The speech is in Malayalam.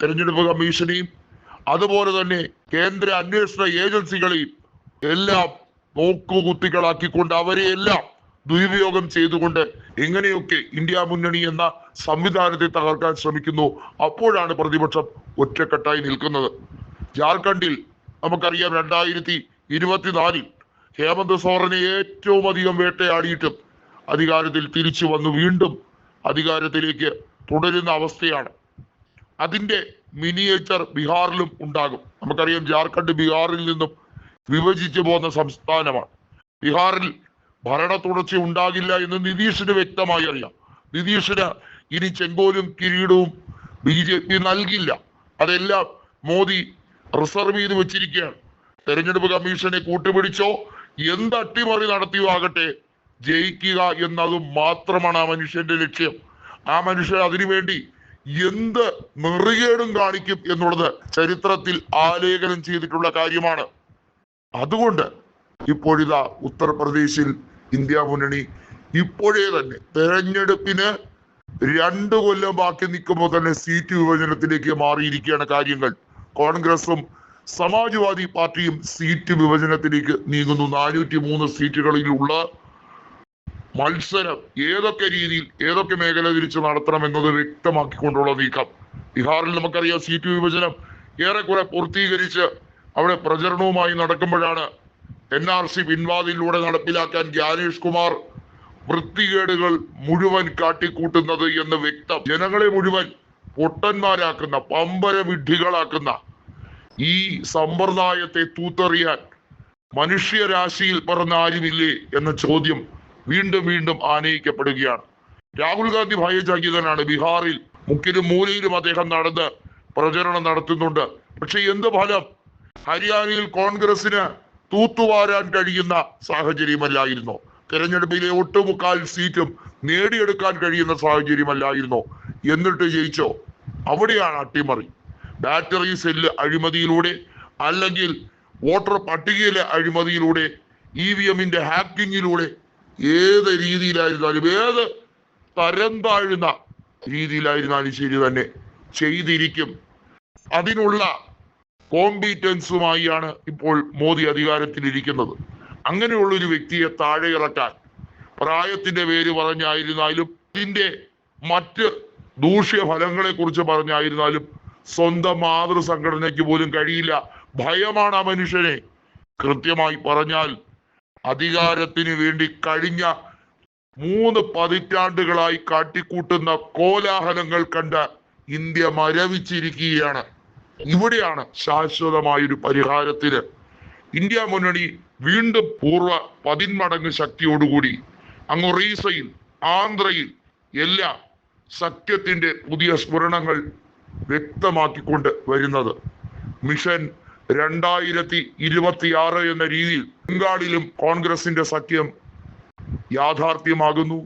തെരഞ്ഞെടുപ്പ് കമ്മീഷനെയും അതുപോലെ തന്നെ കേന്ദ്ര അന്വേഷണ ഏജൻസികളെയും എല്ലാം നോക്കുകുത്തികളാക്കിക്കൊണ്ട് അവരെ എല്ലാം ദുരുപയോഗം ചെയ്തുകൊണ്ട് എങ്ങനെയൊക്കെ ഇന്ത്യ മുന്നണി എന്ന സംവിധാനത്തെ തകർക്കാൻ ശ്രമിക്കുന്നു. അപ്പോഴാണ് പ്രതിപക്ഷം ഒറ്റക്കെട്ടായി നിൽക്കുന്നത്. ജാർഖണ്ഡിൽ നമുക്കറിയാം 2024 ഹേമന്ത് സോറനെ ഏറ്റവും അധികം വേട്ടയാടിയിട്ടും അധികാരത്തിൽ തിരിച്ചു വന്നു വീണ്ടും അധികാരത്തിലേക്ക് തുടരുന്ന അവസ്ഥയാണ്. അതിന്റെ മിനിയേച്ചർ ബീഹാറിലും ഉണ്ടാകും. നമുക്കറിയാം ജാർഖണ്ഡ് ബീഹാറിൽ നിന്നും വിഭജിച്ചു പോകുന്ന സംസ്ഥാനമാണ്. ബീഹാറിൽ ഭരണ തുടർച്ച ഉണ്ടാകില്ല എന്ന് നിതീഷിന് വ്യക്തമായി അറിയാം. നിതീഷിന് ഇനി ചെങ്കോലും കിരീടവും BJP നൽകില്ല. അതെല്ലാം മോദി റിസർവ് ചെയ്ത് വെച്ചിരിക്കുകയാണ്. തെരഞ്ഞെടുപ്പ് കമ്മീഷനെ കൂട്ടുപിടിച്ചോ എന്ത് അട്ടിമറി നടത്തിയോ ആകട്ടെ, ജയിക്കുക എന്നത് മാത്രമാണ് ആ മനുഷ്യന്റെ ലക്ഷ്യം. ആ മനുഷ്യൻ അതിനുവേണ്ടി എന്ത് നെറുകേടും കാണിക്കും എന്നുള്ളത് ചരിത്രത്തിൽ ആലേഖനം ചെയ്തിട്ടുള്ള കാര്യമാണ്. അതുകൊണ്ട് ഇപ്പോഴിതാ ഉത്തർപ്രദേശിൽ ഇന്ത്യ മുന്നണി ഇപ്പോഴേ തന്നെ തെരഞ്ഞെടുപ്പിന് 2 കൊല്ലം ബാക്കി നിൽക്കുമ്പോൾ തന്നെ സീറ്റ് വിഭജനത്തിലേക്ക് മാറിയിരിക്കുകയാണ് കാര്യങ്ങൾ. കോൺഗ്രസും സമാജ്വാദി പാർട്ടിയും സീറ്റ് വിഭജനത്തിലേക്ക് നീങ്ങുന്നു. 403 സീറ്റുകളിലുള്ള മത്സരം ഏതൊക്കെ രീതിയിൽ ഏതൊക്കെ മേഖല തിരിച്ച് നടത്തണമെന്നത് വ്യക്തമാക്കിക്കൊണ്ടുള്ള നീക്കം. ബീഹാറിൽ നമുക്കറിയാം സീറ്റ് വിഭജനം ഏറെക്കുറെ പൂർത്തീകരിച്ച് അവിടെ പ്രചരണവുമായി നടക്കുമ്പോഴാണ് NRC പിൻവാതിലൂടെ നടപ്പിലാക്കാൻ ജ്ഞാനേഷ് കുമാർ വൃത്തികേടുകൾ മുഴുവൻ കാട്ടിക്കൂട്ടുന്നത് എന്ന് വ്യക്തം. ജനങ്ങളെ മുഴുവൻ പൊട്ടന്മാരാക്കുന്ന പമ്പര വിഡ്ഢികളാക്കുന്ന ഈ സമ്പ്രദായത്തെ തൂത്തെറിയാൻ മനുഷ്യരാശിയിൽ പറഞ്ഞ ആരുമില്ലേ എന്ന ചോദ്യം വീണ്ടും വീണ്ടും ആനയിക്കപ്പെടുകയാണ്. രാഹുൽ ഗാന്ധി ഭയചകിതനാണ്. ബീഹാറിൽ മുക്കിലും മൂലയിലും അദ്ദേഹം നടന്ന് പ്രചരണം നടത്തുന്നുണ്ട്. പക്ഷെ എന്ത് ഫലം? ഹരിയാനയിൽ കോൺഗ്രസിന് തൂത്തുവാരാൻ കഴിയുന്ന സാഹചര്യമല്ലായിരുന്നോ? തെരഞ്ഞെടുപ്പിലെ ഒട്ടുമുക്കാൽ സീറ്റും നേടിയെടുക്കാൻ കഴിയുന്ന സാഹചര്യമല്ലായിരുന്നോ? എന്നിട്ട് ജയിച്ചോ? അവിടെയാണ് അട്ടിമറി. ബാറ്ററി സെല്ല് അഴിമതിയിലൂടെ അല്ലെങ്കിൽ വോട്ടർ പട്ടികയിലെ അഴിമതിയിലൂടെ EVM-ന്റെ ഹാക്കിങ്ങിലൂടെ ഏത് രീതിയിലായിരുന്നാലും ഏത് തരം താഴുന്ന രീതിയിലായിരുന്നാലും ശരി തന്നെ ചെയ്തിരിക്കും. അതിനുള്ള കോമ്പീറ്റൻസുമായാണ് ഇപ്പോൾ മോദി അധികാരത്തിലിരിക്കുന്നത്. അങ്ങനെയുള്ള ഒരു വ്യക്തിയെ താഴെ ഇറക്കാൻ പ്രായത്തിന്റെ പേര് പറഞ്ഞായിരുന്നാലും ഇതിന്റെ മറ്റ് ദൂഷ്യഫലങ്ങളെ കുറിച്ച് പറഞ്ഞായിരുന്നാലും സ്വന്തം മാതൃസംഘടനയ്ക്ക് പോലും കഴിയില്ല. ഭയമാണ് ആ മനുഷ്യനെ. കൃത്യമായി പറഞ്ഞാൽ അധികാരത്തിന് വേണ്ടി കഴിഞ്ഞ 3 പതിറ്റാണ്ടുകളായി കാട്ടിക്കൂട്ടുന്ന കോലാഹലങ്ങൾ കണ്ട് ഇന്ത്യ മരവിച്ചിരിക്കുകയാണ്. ഇവിടെയാണ് ശാശ്വതമായൊരു പരിഹാരത്തിന് ഇന്ത്യ മുന്നണി വീണ്ടും പൂർവ്വ 10 മടങ്ങ് ശക്തിയോടുകൂടി അങ്ങ് ഒറീസയിൽ ആന്ധ്രയിൽ എല്ലാം സത്യത്തിന്റെ പുതിയ സ്ഫുരണങ്ങൾ വ്യക്തമാക്കിക്കൊണ്ട് വരുന്നത്. മിഷൻ 2026 എന്ന രീതിയിൽ ബംഗാളിലും കോൺഗ്രസിന്റെ സഖ്യം യാഥാർത്ഥ്യമാകുന്നു.